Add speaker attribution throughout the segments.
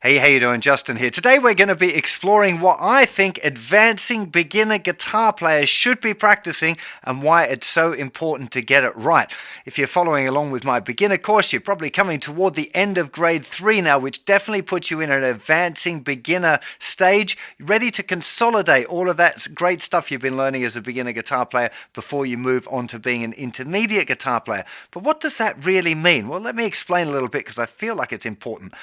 Speaker 1: Hey, how you doing? Justin here. Today we're going to be exploring what I think advancing beginner guitar players should be practicing and why it's so important to get it right. If you're following along with my beginner course, you're probably coming toward the end of grade 3 now, which definitely puts you in an advancing beginner stage, ready to consolidate all of that great stuff you've been learning as a beginner guitar player before you move on to being an intermediate guitar player. But what does that really mean? Well, let me explain a little bit because I feel like it's important.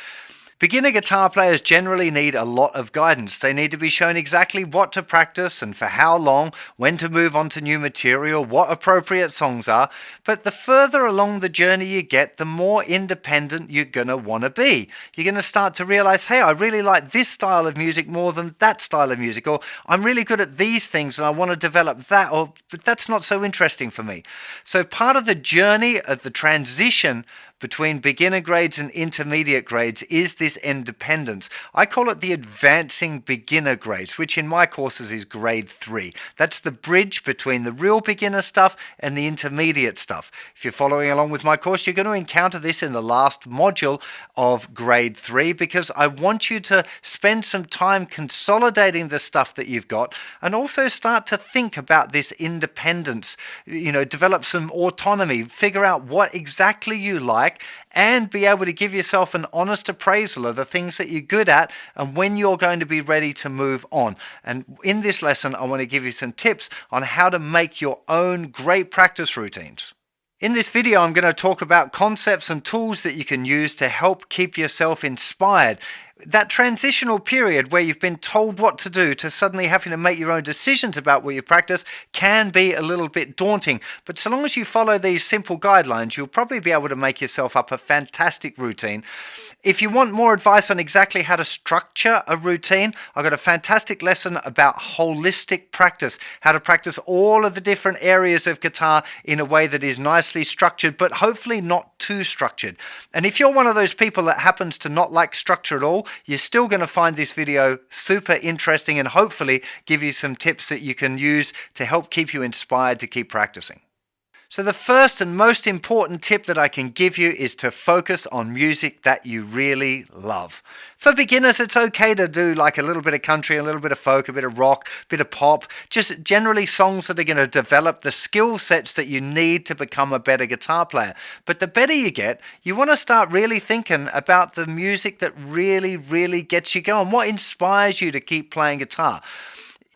Speaker 1: Beginner guitar players generally need a lot of guidance. They need to be shown exactly what to practice and for how long, when to move on to new material, what appropriate songs are. But the further along the journey you get, the more independent you're going to want to be. You're going to start to realize, hey, I really like this style of music more than that style of music, or I'm really good at these things and I want to develop that, but that's not so interesting for me. So part of the journey of the transition between beginner grades and intermediate grades is this independence. I call it the advancing beginner grades, which in my courses is grade 3. That's the bridge between the real beginner stuff and the intermediate stuff. If you're following along with my course, you're going to encounter this in the last module of grade 3 because I want you to spend some time consolidating the stuff that you've got and also start to think about this independence, develop some autonomy, figure out what exactly you like, and be able to give yourself an honest appraisal of the things that you're good at and when you're going to be ready to move on. And in this lesson, I want to give you some tips on how to make your own great practice routines. In this video, I'm going to talk about concepts and tools that you can use to help keep yourself inspired. That transitional period where you've been told what to do to suddenly having to make your own decisions about what you practice can be a little bit daunting. But so long as you follow these simple guidelines, you'll probably be able to make yourself up a fantastic routine. If you want more advice on exactly how to structure a routine, I've got a fantastic lesson about holistic practice, how to practice all of the different areas of guitar in a way that is nicely structured, but hopefully not too structured. And if you're one of those people that happens to not like structure at all, you're still going to find this video super interesting and hopefully give you some tips that you can use to help keep you inspired to keep practicing. So the first and most important tip that I can give you is to focus on music that you really love. For beginners, it's okay to do like a little bit of country, a little bit of folk, a bit of rock, a bit of pop, just generally songs that are going to develop the skill sets that you need to become a better guitar player. But the better you get, you want to start really thinking about the music that really, really gets you going. What inspires you to keep playing guitar?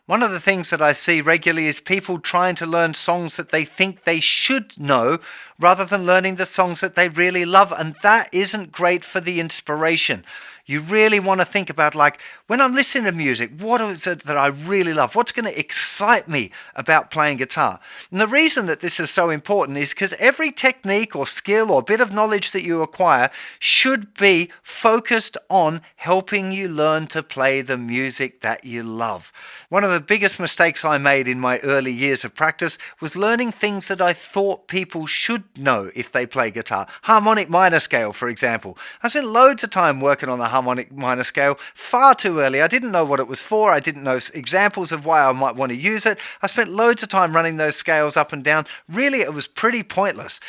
Speaker 1: One of the things that I see regularly is people trying to learn songs that they think they should know rather than learning the songs that they really love, and that isn't great for the inspiration. You really want to think about, like, when I'm listening to music, what is it that I really love? What's going to excite me about playing guitar? And the reason that this is so important is because every technique or skill or bit of knowledge that you acquire should be focused on helping you learn to play the music that you love. One of the biggest mistakes I made in my early years of practice was learning things that I thought people should know if they play guitar. Harmonic minor scale, for example. I spent loads of time working on the harmonic minor scale far too early. I didn't know what it was for. I didn't know examples of why I might want to use it. I spent loads of time running those scales up and down. Really, it was pretty pointless.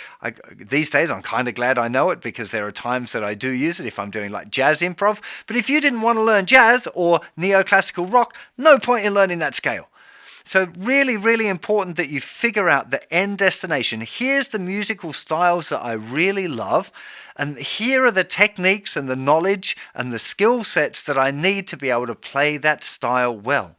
Speaker 1: These days, I'm kind of glad I know it because there are times that I do use it if I'm doing like jazz improv. But if you didn't want to learn jazz or neoclassical rock, no point in learning that scale. So really, really important that you figure out the end destination. Here's the musical styles that I really love, and here are the techniques and the knowledge and the skill sets that I need to be able to play that style well.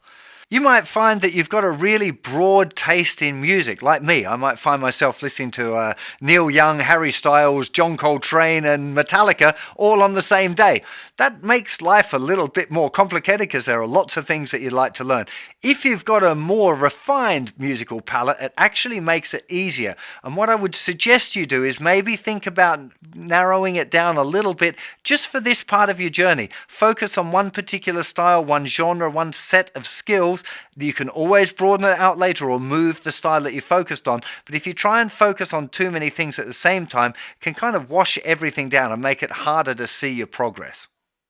Speaker 1: You might find that you've got a really broad taste in music, like me. I might find myself listening to Neil Young, Harry Styles, John Coltrane, and Metallica all on the same day. That makes life a little bit more complicated because there are lots of things that you'd like to learn. If you've got a more refined musical palette, it actually makes it easier. And what I would suggest you do is maybe think about narrowing it down a little bit just for this part of your journey. Focus on one particular style, one genre, one set of skills. You can always broaden it out later or move the style that you focused on. But if you try and focus on too many things at the same time, it can kind of wash everything down and make it harder to see your progress.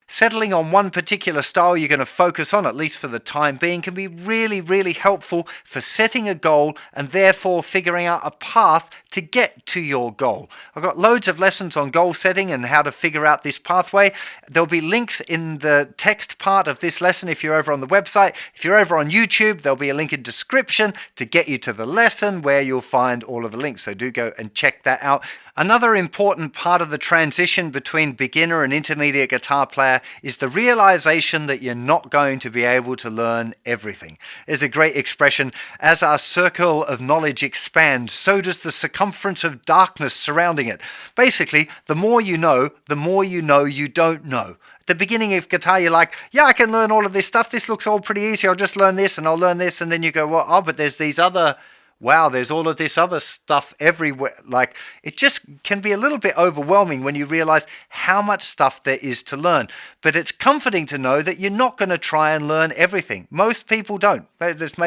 Speaker 1: settling on one particular style you're going to focus on, at least for the time being, can be really, really helpful for setting a goal and therefore figuring out a path to get to your goal. I've got loads of lessons on goal setting and how to figure out this pathway. There'll be links in the text part of this lesson if you're over on the website. If you're over on YouTube, there'll be a link in description to get you to the lesson where you'll find all of the links. So do go and check that out. Another important part of the transition between beginner and intermediate guitar player is the realization that you're not going to be able to learn everything. There's a great expression, as our circle of knowledge expands, so does the circumference of darkness surrounding it. Basically, the more you know you don't know. At the beginning of guitar, you're like, yeah, I can learn all of this stuff. This looks all pretty easy. I'll just learn this and I'll learn this. And then you go, well, oh, but there's these other... wow, there's all of this other stuff everywhere. Like, it just can be a little bit overwhelming when you realize how much stuff there is to learn. But it's comforting to know that you're not going to try and learn everything. Most people don't. There's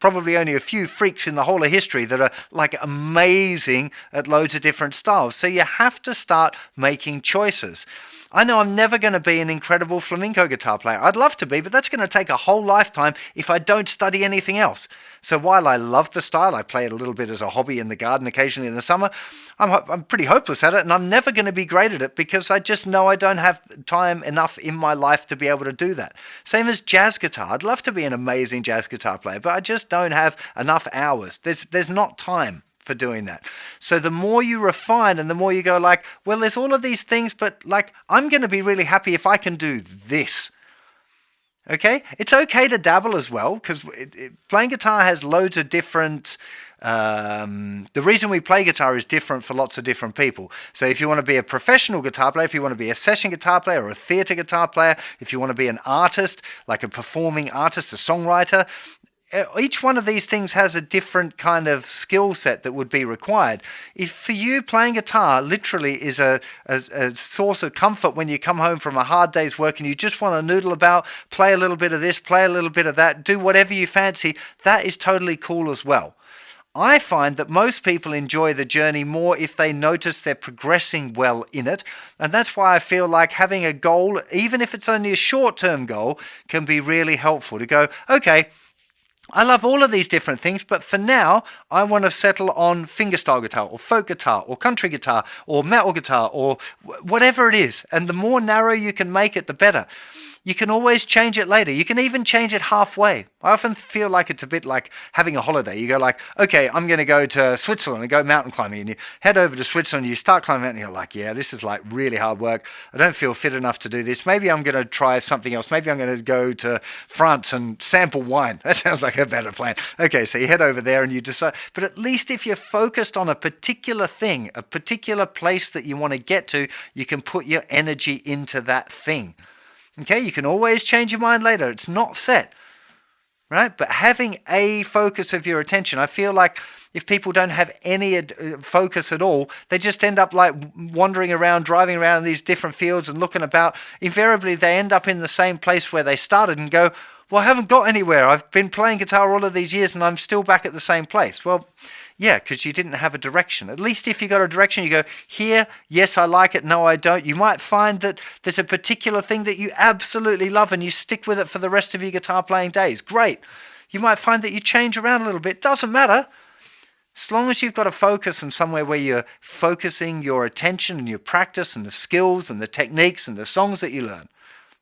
Speaker 1: probably only a few freaks in the whole of history that are like amazing at loads of different styles. So you have to start making choices. I know I'm never going to be an incredible flamenco guitar player. I'd love to be, but that's going to take a whole lifetime if I don't study anything else. So while I love the style, I play it a little bit as a hobby in the garden occasionally in the summer, I'm pretty hopeless at it, and I'm never going to be great at it because I just know I don't have time enough in my life to be able to do that. Same as jazz guitar. I'd love to be an amazing jazz guitar player, but I just don't have enough hours. There's not time for doing that. So the more you refine and the more you go like, well, there's all of these things, but like, I'm going to be really happy if I can do this. Okay? It's okay to dabble as well, because playing guitar has loads of different... the reason we play guitar is different for lots of different people. So if you want to be a professional guitar player, if you want to be a session guitar player or a theatre guitar player, if you want to be an artist, like a performing artist, a songwriter, each one of these things has a different kind of skill set that would be required. If for you, playing guitar literally is a source of comfort when you come home from a hard day's work and you just want to noodle about, play a little bit of this, play a little bit of that, do whatever you fancy, that is totally cool as well. I find that most people enjoy the journey more if they notice they're progressing well in it. And that's why I feel like having a goal, even if it's only a short-term goal, can be really helpful to go, okay, I love all of these different things, but for now, I want to settle on fingerstyle guitar or folk guitar or country guitar or metal guitar or whatever it is. And the more narrow you can make it, the better. You can always change it later. You can even change it halfway. I often feel like it's a bit like having a holiday. You go like, okay, I'm going to go to Switzerland and go mountain climbing. And you head over to Switzerland, you start climbing out and you're like, yeah, this is like really hard work. I don't feel fit enough to do this. Maybe I'm going to try something else. Maybe I'm going to go to France and sample wine. That sounds like a better plan. Okay, so you head over there and you decide. But at least if you're focused on a particular thing, a particular place that you want to get to, you can put your energy into that thing. Okay, you can always change your mind later. It's not set, right? But having a focus of your attention, I feel like if people don't have any focus at all, they just end up like wandering around, driving around in these different fields and looking about. Invariably, they end up in the same place where they started and go, well, I haven't got anywhere. I've been playing guitar all of these years and I'm still back at the same place. Well, yeah, because you didn't have a direction. At least if you got a direction, you go, here, yes, I like it, no, I don't. You might find that there's a particular thing that you absolutely love and you stick with it for the rest of your guitar playing days. Great. You might find that you change around a little bit. Doesn't matter. As long as you've got a focus and somewhere where you're focusing your attention and your practice and the skills and the techniques and the songs that you learn.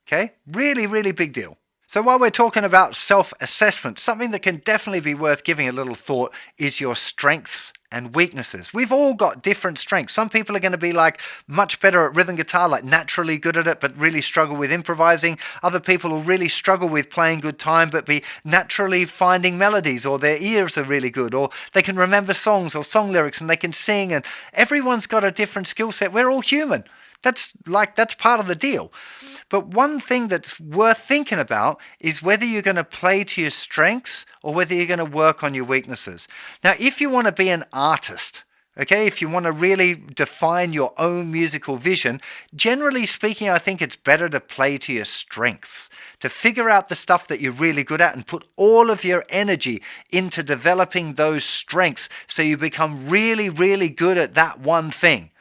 Speaker 1: Okay? Really, really big deal. So while we're talking about self-assessment, something that can definitely be worth giving a little thought is your strengths and weaknesses. We've all got different strengths. Some people are going to be like much better at rhythm guitar, like naturally good at it, but really struggle with improvising. Other people will really struggle with playing good time, but be naturally finding melodies, or their ears are really good, or they can remember songs or song lyrics and they can sing, and everyone's got a different skill set. We're all human. That's part of the deal. But one thing that's worth thinking about is whether you're going to play to your strengths or whether you're going to work on your weaknesses. Now, if you want to be an artist, okay, if you want to really define your own musical vision, generally speaking, I think it's better to play to your strengths, to figure out the stuff that you're really good at and put all of your energy into developing those strengths so you become really, really good at that one thing.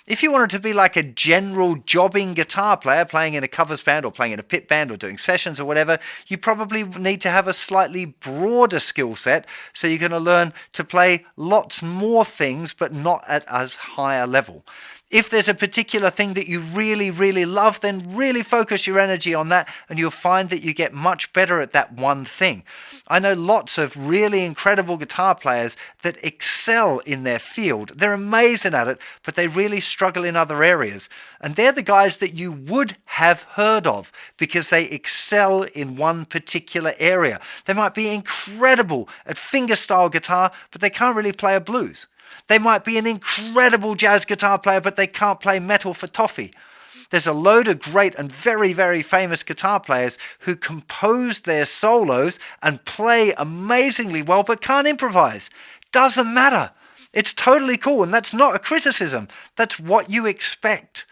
Speaker 1: If you wanted to be like a general jobbing guitar player playing in a covers band or playing in a pit band or doing sessions or whatever, you probably need to have a slightly broader skill set, so you're going to learn to play lots more things but not at as high a level. If there's a particular thing that you really, really love, then really focus your energy on that and you'll find that you get much better at that one thing. I know lots of really incredible guitar players that excel in their field. They're amazing at it, but they really struggle in other areas. And they're the guys that you would have heard of because they excel in one particular area. They might be incredible at fingerstyle guitar, but they can't really play a blues. They might be an incredible jazz guitar player, but they can't play metal for toffee. There's a load of great and very, very famous guitar players who compose their solos and play amazingly well, but can't improvise. Doesn't matter. It's totally cool, and that's not a criticism. That's what you expect.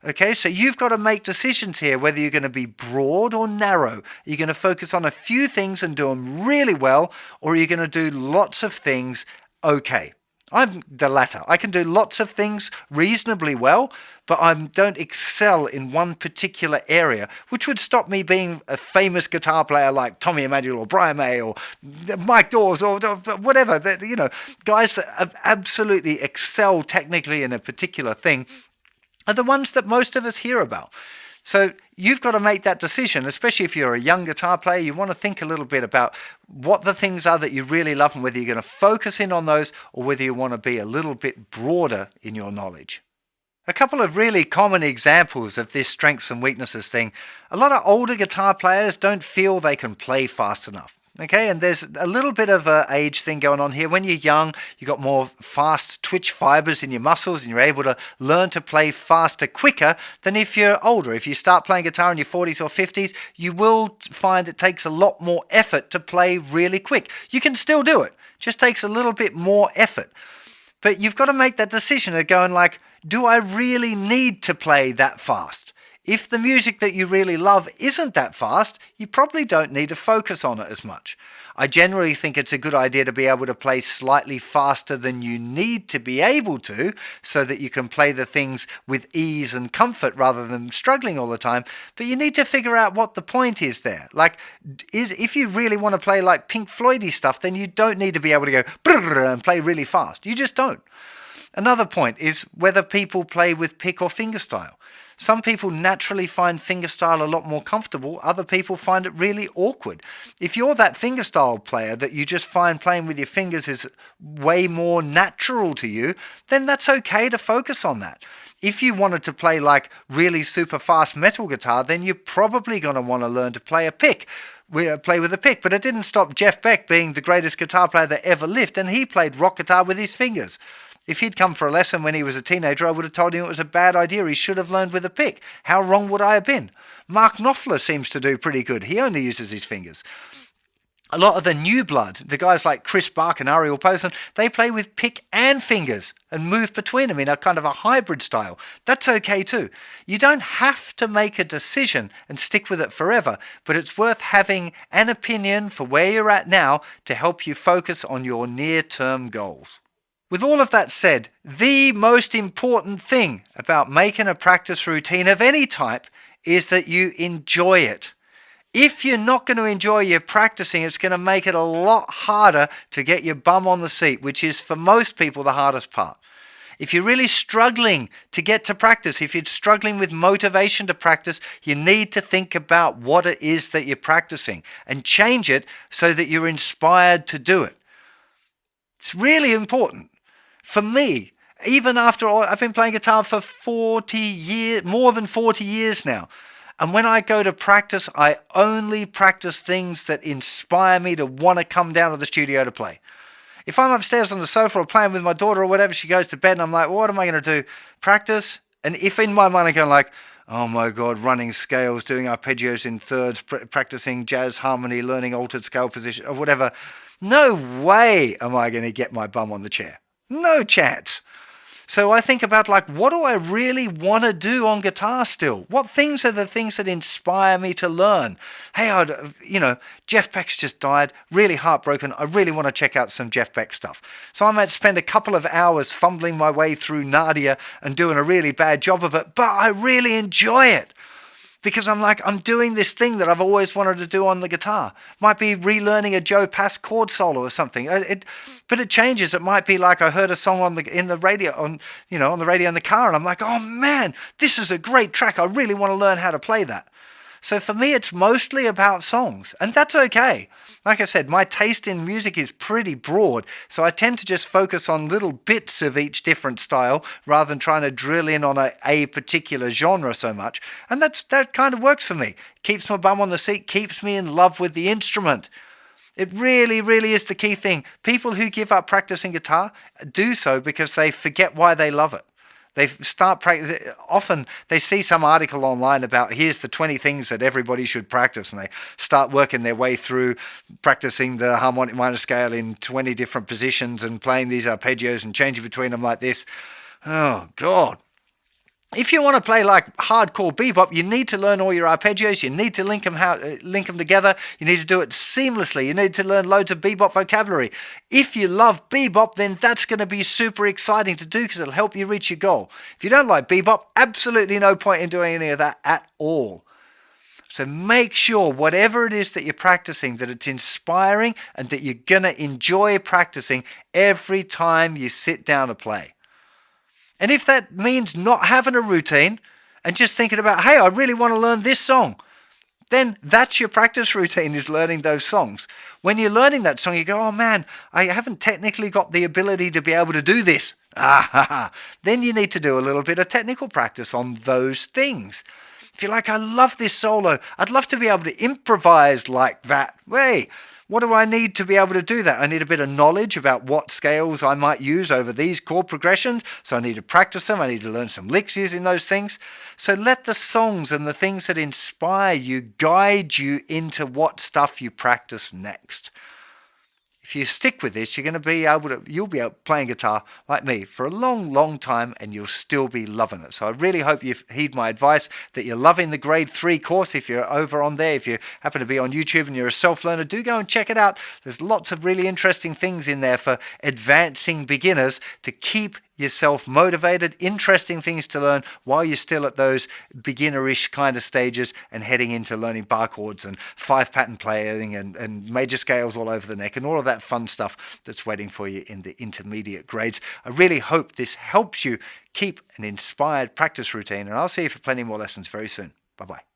Speaker 1: Okay, so you've got to make decisions here, whether you're going to be broad or narrow. You're going to focus on a few things and do them really well, or you're going to do lots of things okay. I'm the latter. I can do lots of things reasonably well, but I don't excel in one particular area, which would stop me being a famous guitar player like Tommy Emmanuel or Brian May or Mike Dawes or whatever. Guys that absolutely excel technically in a particular thing are the ones that most of us hear about. So you've got to make that decision, especially if you're a young guitar player. You want to think a little bit about what the things are that you really love and whether you're going to focus in on those or whether you want to be a little bit broader in your knowledge. A couple of really common examples of this strengths and weaknesses thing. A lot of older guitar players don't feel they can play fast enough. Okay, and there's a little bit of an age thing going on here. When you're young, you've got more fast twitch fibers in your muscles and you're able to learn to play faster, quicker than if you're older. If you start playing guitar in your 40s or 50s, you will find it takes a lot more effort to play really quick. You can still do it, just takes a little bit more effort. But you've got to make that decision of going like, do I really need to play that fast? If the music that you really love isn't that fast, you probably don't need to focus on it as much. I generally think it's a good idea to be able to play slightly faster than you need to be able to, so that you can play the things with ease and comfort rather than struggling all the time. But you need to figure out what the point is there. Like, if you really want to play like Pink Floyd-y stuff, then you don't need to be able to go and play really fast. You just don't. Another point is whether people play with pick or fingerstyle. Some people naturally find fingerstyle a lot more comfortable. Other people find it really awkward. If you're that fingerstyle player that you just find playing with your fingers is way more natural to you, then that's okay to focus on that. If you wanted to play like really super fast metal guitar, then you're probably going to want to learn to play a pick. Play with a pick, but it didn't stop Jeff Beck being the greatest guitar player that ever lived, and he played rock guitar with his fingers. If he'd come for a lesson when he was a teenager, I would have told him it was a bad idea. He should have learned with a pick. How wrong would I have been? Mark Knopfler seems to do pretty good. He only uses his fingers. A lot of the new blood, the guys like Chris Bark and Ariel Posen, they play with pick and fingers and move between them in a kind of a hybrid style. That's okay too. You don't have to make a decision and stick with it forever, but it's worth having an opinion for where you're at now to help you focus on your near-term goals. With all of that said, the most important thing about making a practice routine of any type is that you enjoy it. If you're not going to enjoy your practicing, it's going to make it a lot harder to get your bum on the seat, which is for most people the hardest part. If you're really struggling to get to practice, if you're struggling with motivation to practice, you need to think about what it is that you're practicing and change it so that you're inspired to do it. It's really important. For me, even after all, I've been playing guitar for 40 years, more than 40 years now. And when I go to practice, I only practice things that inspire me to want to come down to the studio to play. If I'm upstairs on the sofa or playing with my daughter or whatever, she goes to bed and I'm like, what am I going to do? Practice? And if in my mind I'm going like, oh my God, running scales, doing arpeggios in thirds, practicing jazz harmony, learning altered scale position or whatever, no way am I going to get my bum on the chair. No chance. So I think about like, what do I really want to do on guitar still? What things are the things that inspire me to learn? Hey, Jeff Beck's just died, really heartbroken. I really want to check out some Jeff Beck stuff. So I might spend a couple of hours fumbling my way through Nadia and doing a really bad job of it, but I really enjoy it. Because I'm doing this thing that I've always wanted to do on the guitar. Might be relearning a Joe Pass chord solo or something. But it changes. It might be like I heard a song on the radio on the radio in the car, and I'm like, oh man, this is a great track. I really want to learn how to play that. So for me, it's mostly about songs, and that's okay. Like I said, my taste in music is pretty broad, so I tend to just focus on little bits of each different style rather than trying to drill in on a particular genre so much. And that kind of works for me. Keeps my bum on the seat, keeps me in love with the instrument. It really, really is the key thing. People who give up practicing guitar do so because they forget why they love it. They start often they see some article online about here's the 20 things that everybody should practice, and they start working their way through practicing the harmonic minor scale in 20 different positions and playing these arpeggios and changing between them like this. Oh God. If you want to play like hardcore bebop, you need to learn all your arpeggios. You need to link them together. You need to do it seamlessly. You need to learn loads of bebop vocabulary. If you love bebop, then that's going to be super exciting to do because it'll help you reach your goal. If you don't like bebop, absolutely no point in doing any of that at all. So make sure whatever it is that you're practicing, that it's inspiring and that you're going to enjoy practicing every time you sit down to play. And if that means not having a routine and just thinking about, hey, I really want to learn this song, then that's your practice routine, is learning those songs. When you're learning that song, you go, oh man, I haven't technically got the ability to be able to do this. Then you need to do a little bit of technical practice on those things. If you're like, I love this solo, I'd love to be able to improvise like that. Hey, what do I need to be able to do that? I need a bit of knowledge about what scales I might use over these chord progressions. So I need to practice them. I need to learn some licks using those things. So let the songs and the things that inspire you guide you into what stuff you practice next. If you stick with this, you'll be able playing guitar like me for a long, long time, and you'll still be loving it. So I really hope you heed my advice, that you're loving the grade 3 course. If you're over on there, if you happen to be on YouTube and you're a self-learner, do go and check it out. There's lots of really interesting things in there for advancing beginners to keep yourself motivated, interesting things to learn while you're still at those beginnerish kind of stages and heading into learning bar chords and 5-pattern playing and major scales all over the neck and all of that fun stuff that's waiting for you in the intermediate grades. I really hope this helps you keep an inspired practice routine, and I'll see you for plenty more lessons very soon. Bye-bye.